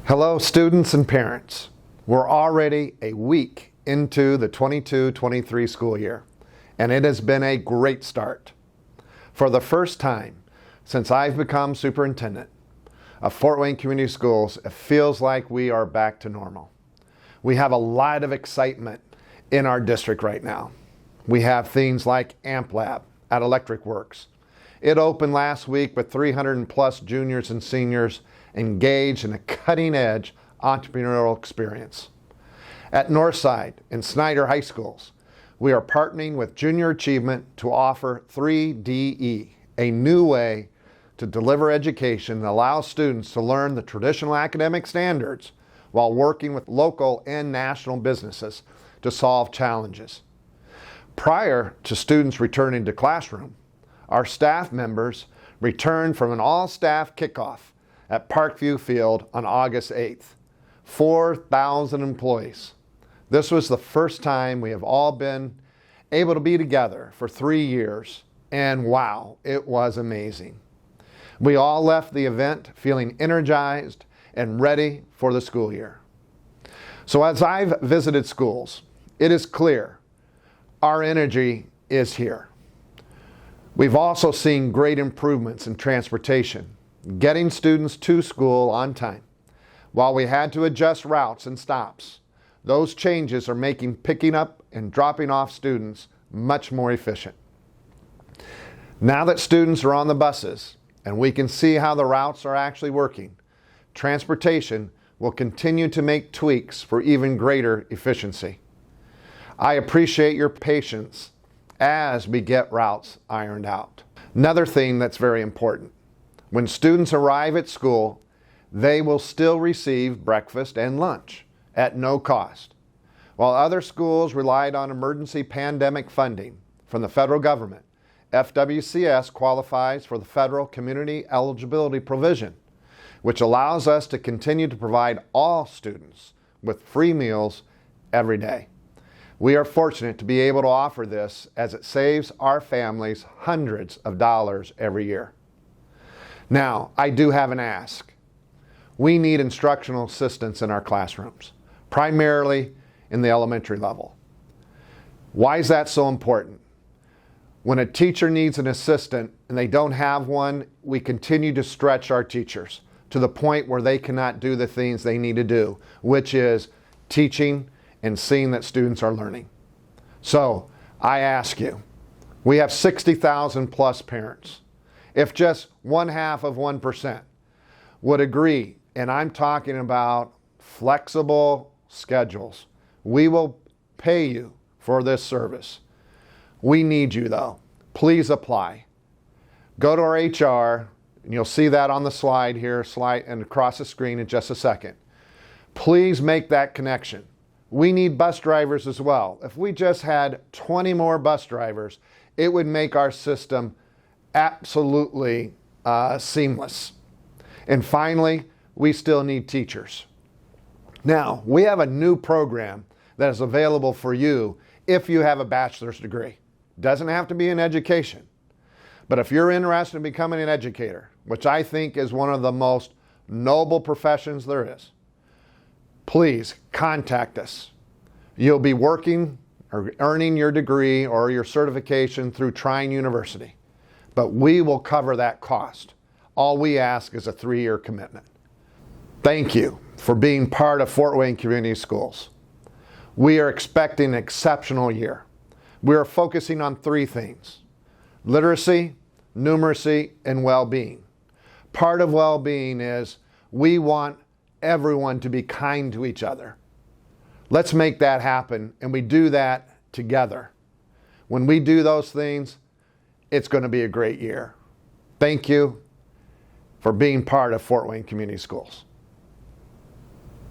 Hello, students and parents. We're already a week into the 22-23 school year, and it has been a great start. For the first time since I've become superintendent of Fort Wayne Community Schools, it feels like we are back to normal. We have a lot of excitement in our district right now. We have things like AMP Lab at Electric Works. It opened last week with 300 plus juniors and seniors engaged in a cutting-edge entrepreneurial experience. At Northside and Snyder High Schools, we are partnering with Junior Achievement to offer 3DE, a new way to deliver education that allows students to learn the traditional academic standards while working with local and national businesses to solve challenges. Prior to students returning to classroom, our staff members returned from an all-staff kickoff at Parkview Field on August 8th. 4,000 employees. This was the first time we have all been able to be together for 3 years, and wow, it was amazing. We all left the event feeling energized and ready for the school year. So as I've visited schools, it is clear our energy is here. We've also seen great improvements in transportation, getting students to school on time. While we had to adjust routes and stops, those changes are making picking up and dropping off students much more efficient. Now that students are on the buses and we can see how the routes are actually working, transportation will continue to make tweaks for even greater efficiency. I appreciate your patience as we get routes ironed out. Another thing that's very important: when students arrive at school, they will still receive breakfast and lunch at no cost. While other schools relied on emergency pandemic funding from the federal government, FWCS qualifies for the federal community eligibility provision, which allows us to continue to provide all students with free meals every day. We are fortunate to be able to offer this as it saves our families hundreds of dollars every year. Now, I do have an ask. We need instructional assistants in our classrooms, primarily in the elementary level. Why is that so important? When a teacher needs an assistant and they don't have one, we continue to stretch our teachers to the point where they cannot do the things they need to do, which is teaching and seeing that students are learning. So I ask you, we have 60,000 plus parents. If just 1/2% would agree, and I'm talking about flexible schedules, we will pay you for this service. We need you though. Please apply. Go to our HR, and you'll see that on the slide here, and across the screen in just a second. Please make that connection. We need bus drivers as well. If we just had 20 more bus drivers, it would make our system absolutely seamless. And finally, we still need teachers. Now, we have a new program that is available for you if you have a bachelor's degree. Doesn't have to be in education. But if you're interested in becoming an educator, which I think is one of the most noble professions there is, please contact us. You'll be working or earning your degree or your certification through Trine University, but we will cover that cost. All we ask is a 3-year commitment. Thank you for being part of Fort Wayne Community Schools. We are expecting an exceptional year. We are focusing on 3 things: literacy, numeracy, and well-being. Part of well-being is we want everyone to be kind to each other. Let's make that happen, and we do that together. When we do those things, it's going to be a great year. Thank you for being part of Fort Wayne Community Schools.